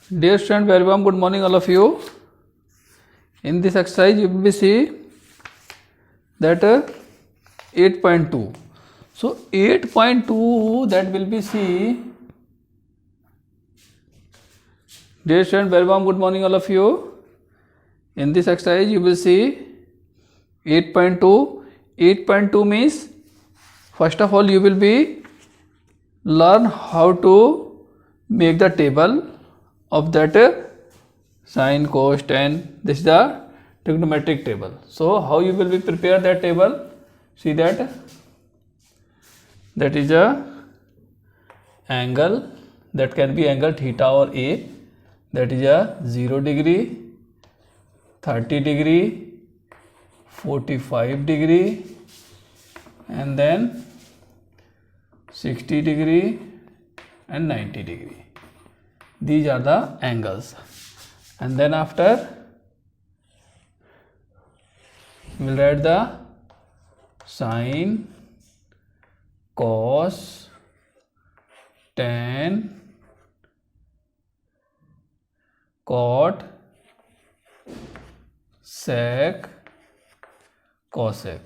Dear student, very warm good morning all of you. In this exercise you will see that 8.2. So 8.2 that will be see. Dear student, very warm good morning all of you. In this exercise you will see 8.2. 8.2 means first of all you will be learn how to make the table of that sine, cos, tan. This is the trigonometric table. So how you will be prepare that table? See that is a angle, that can be angle theta or a, that is a 0 degree, 30 degree, 45 degree, and then 60 degree and 90 degree. These are the angles, and then after we will write the sine, cos, tan, cot, sec, cosec.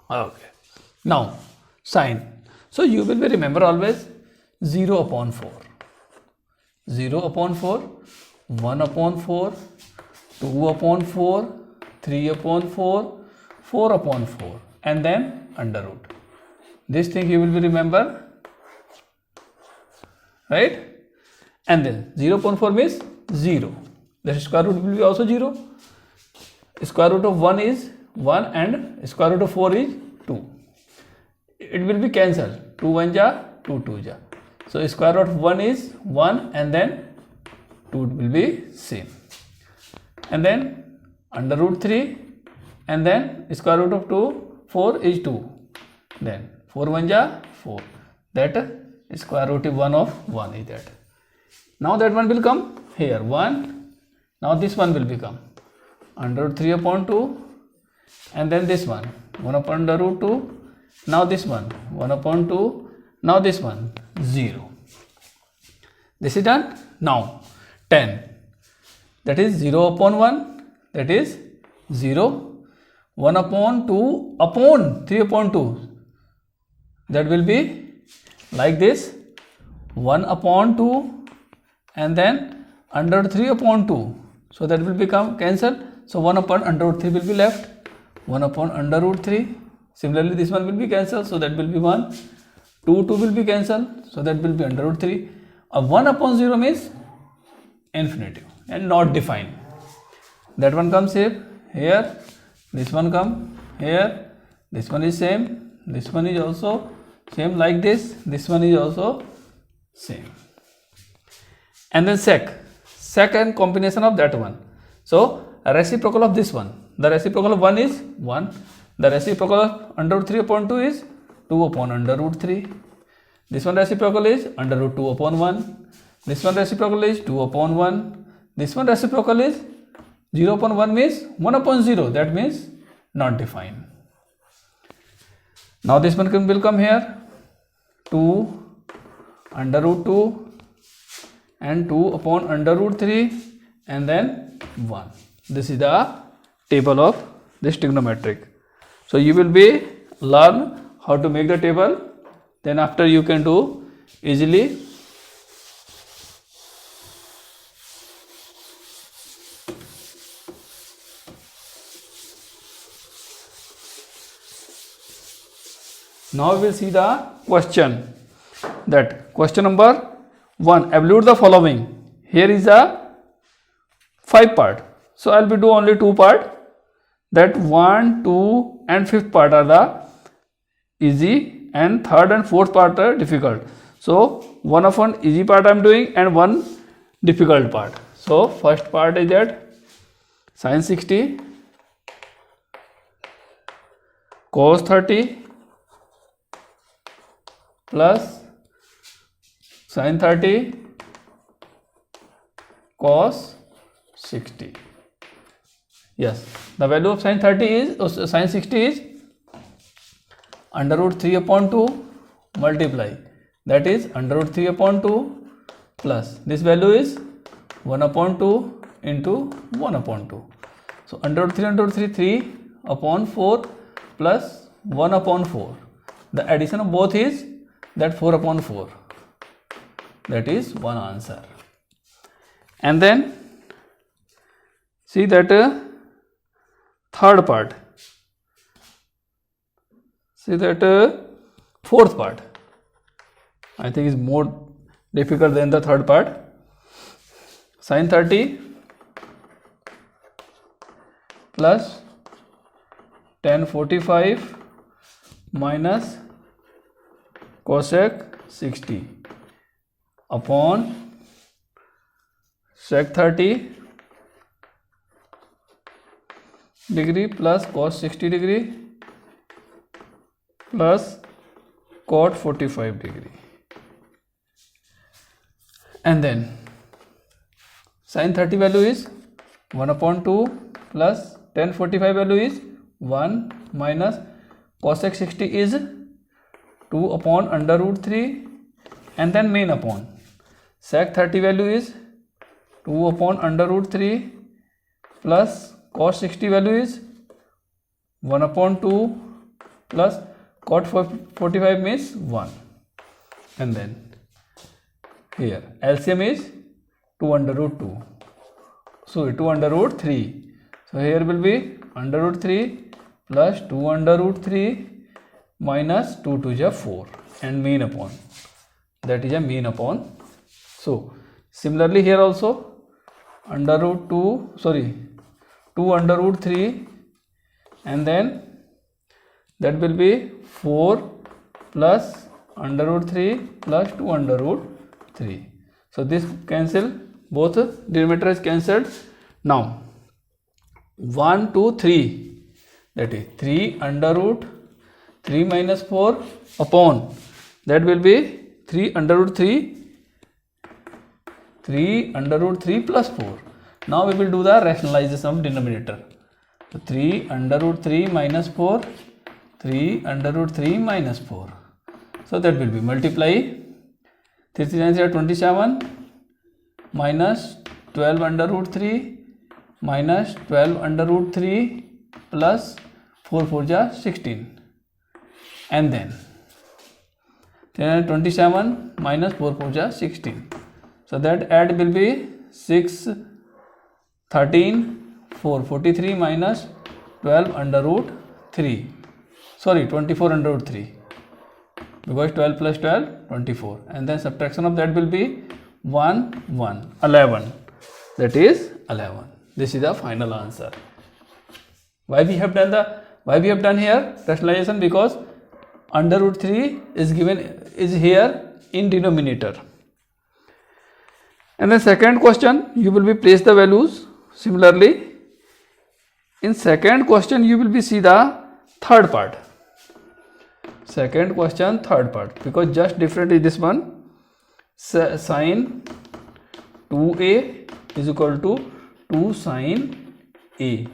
Okay. Now sine. So you will be remember always 0 upon 4. 0 upon 4, 1 upon 4, 2 upon 4, 3 upon 4, 4 upon 4, and then under root. This thing you will be remember, right? And then 0 upon 4 means 0. The square root will be also 0. Square root of 1 is 1 and square root of 4 is 2. It will be cancelled. 2 1 ja, 2 2 ja. So square root of 1 is 1 and then 2 will be same. And then under root 3 and then square root of 2, 4 is 2. Then 4 1 ja, 4. That square root of 1 is that. Now that one will come here 1. Now this one will become under root 3 upon 2, and then this one 1 upon under root 2. Now this one 1 upon 2. Now this one 0. This is done. Now 10, that is 0 upon 1, that is 0. 1 upon 2 upon 3 upon 2, that will be like this, 1 upon 2 and then under 3 upon 2. So that will become cancelled. So 1 upon under root 3 will be left. 1 upon under root 3. Similarly this one will be cancelled. So that will be 1. 2 will be cancelled. So that will be under root 3. 1 upon 0 means infinitive and not defined. That one comes here. This one come here. This one is same. This one is also same like this. This one is also same. And then sec and combination of that one. So reciprocal of this one. The reciprocal of 1 is 1. The reciprocal of under root 3 upon 2 is 2 upon under root 3. This one reciprocal is under root 2 upon 1. This one reciprocal is 2 upon 1. This one reciprocal is 0 upon 1 means 1 upon 0. That means not defined. Now this one will come here 2 under root 2 and 2 upon under root 3 and then 1. This is the table of this trigonometric. So you will be learn how to make the table. Then after you can do easily. Now we will see the question. That question number 1. Evaluate the following. Here is a 5 part. So I will be do only 2 part. That 1, 2 and 5th part are the easy and 3rd and 4th part are difficult. So one of one easy part I am doing and one difficult part. So first part is that sin 60 cos 30 plus sin 30 cos 60. Yes, the value of sin 30 is sin 60 is under root 3 upon 2 multiply, that is under root 3 upon 2 plus this value is 1 upon 2 into 1 upon 2. So under root 3 3 upon 4 plus 1 upon 4. The addition of both is that 4 upon 4. That is one answer. And then see that third part. See that fourth part. I think is more difficult than the third part. Sin 30 plus tan 45 minus cosec 60 upon sec 30 degree plus cos 60 degree plus cot 45 degree. And then sin 30 value is 1 upon 2 plus tan 45 value is 1 minus cosec 60 is 2 upon under root 3 and then main upon sec 30 value is 2 upon under root 3 plus cos 60 value is 1 upon 2 plus cot 45 means 1. And then here LCM is 2 under root 2. So 2 under root 3. So here will be under root 3 plus 2 under root 3 minus 2 to the 4 and mean upon. That is a mean upon. So similarly here also under root 2 under root 3 and then that will be 4 plus under root 3 plus 2 under root 3. So this cancel, both denominator is cancelled. Now 1 2 3, that is 3 under root 3 minus 4 upon, that will be 3 under root 3 plus 4. Now we will do the rationalization of denominator. So 3 under root 3 minus 4, 3 under root 3 minus 4. So that will be multiply 3 3 9 0 27 minus 12 under root 3 minus 12 under root 3 plus 4 4 ja 16. And then 27 minus 4 4 ja 16. So that add will be 6 13 4 43 minus 12 under root 3. Sorry, 24 under root 3. Because 12 plus 12 24. And then subtraction of that will be 1 1 11. That is 11. This is the final answer. Why we have done here rationalization? Because under root 3 is here in denominator. And the second question, you will be place the values. Similarly, in second question you will be see the third part. Second question, third part, because just different is this one. Sin 2a is equal to 2 sin a.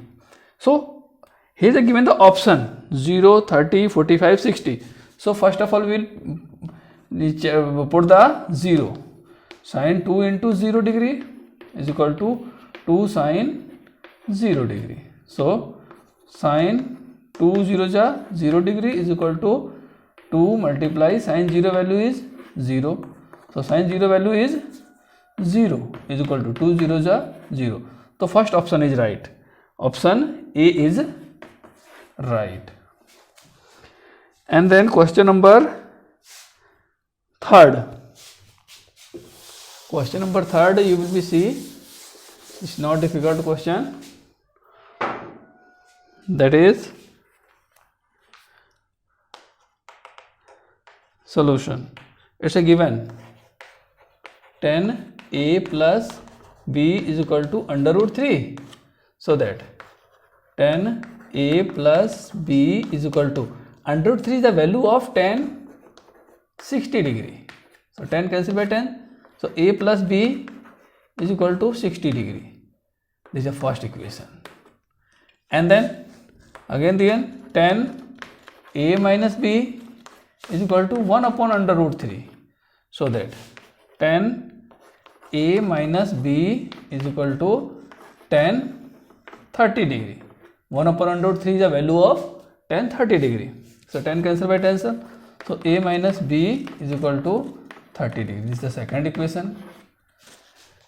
So here is given the option 0, 30, 45, 60. So first of all we will put the 0. Sin 2 into 0 degree is equal to 2 sin 0 degree. So sin 2 0 ja 0 degree is equal to 2 multiply sin 0 value is 0. So sin 0 value is 0 is equal to 2 0 ja 0. So first option is right. Option A is right. And then question number third. Question number third, you will be see, it's not difficult question. That is solution. It's a given 10 a plus b is equal to under root 3. So that tan a plus b is equal to under root 3 is the value of tan 60 degree. So tan cancel by tan. So a plus b is equal to 60 degree. This is the first equation. And then again tan a minus b is equal to 1 upon under root 3. So that tan a minus b is equal to tan 30 degree. 1 upon under root 3 is the value of tan 30 degree. So tan cancel by tan. So a minus b is equal to 30 degree. This is the second equation.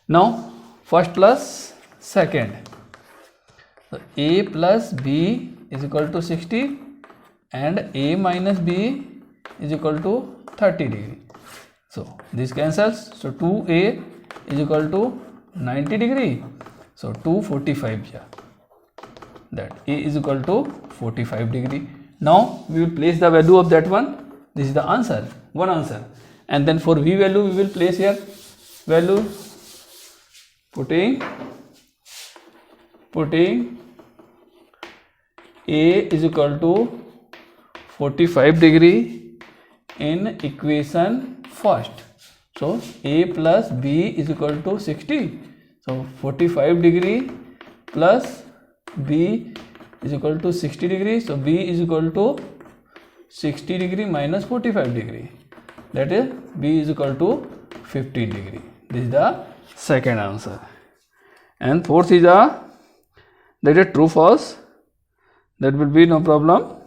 Now first plus second. So a plus b is equal to 60 and a minus b is equal to 30 degree. So this cancels. So 2a is equal to 90 degree. So 245 here. That a is equal to 45 degree. Now we will place the value of that one. This is the answer, one answer. And then for v value we will place here value, putting a is equal to 45 degree in equation first. So a plus b is equal to 60. So 45 degree plus b is equal to 60 degree. So b is equal to 60 degree minus 45 degree. That is b is equal to 15 degree. This is the second answer. And fourth is that is true false. That will be no problem.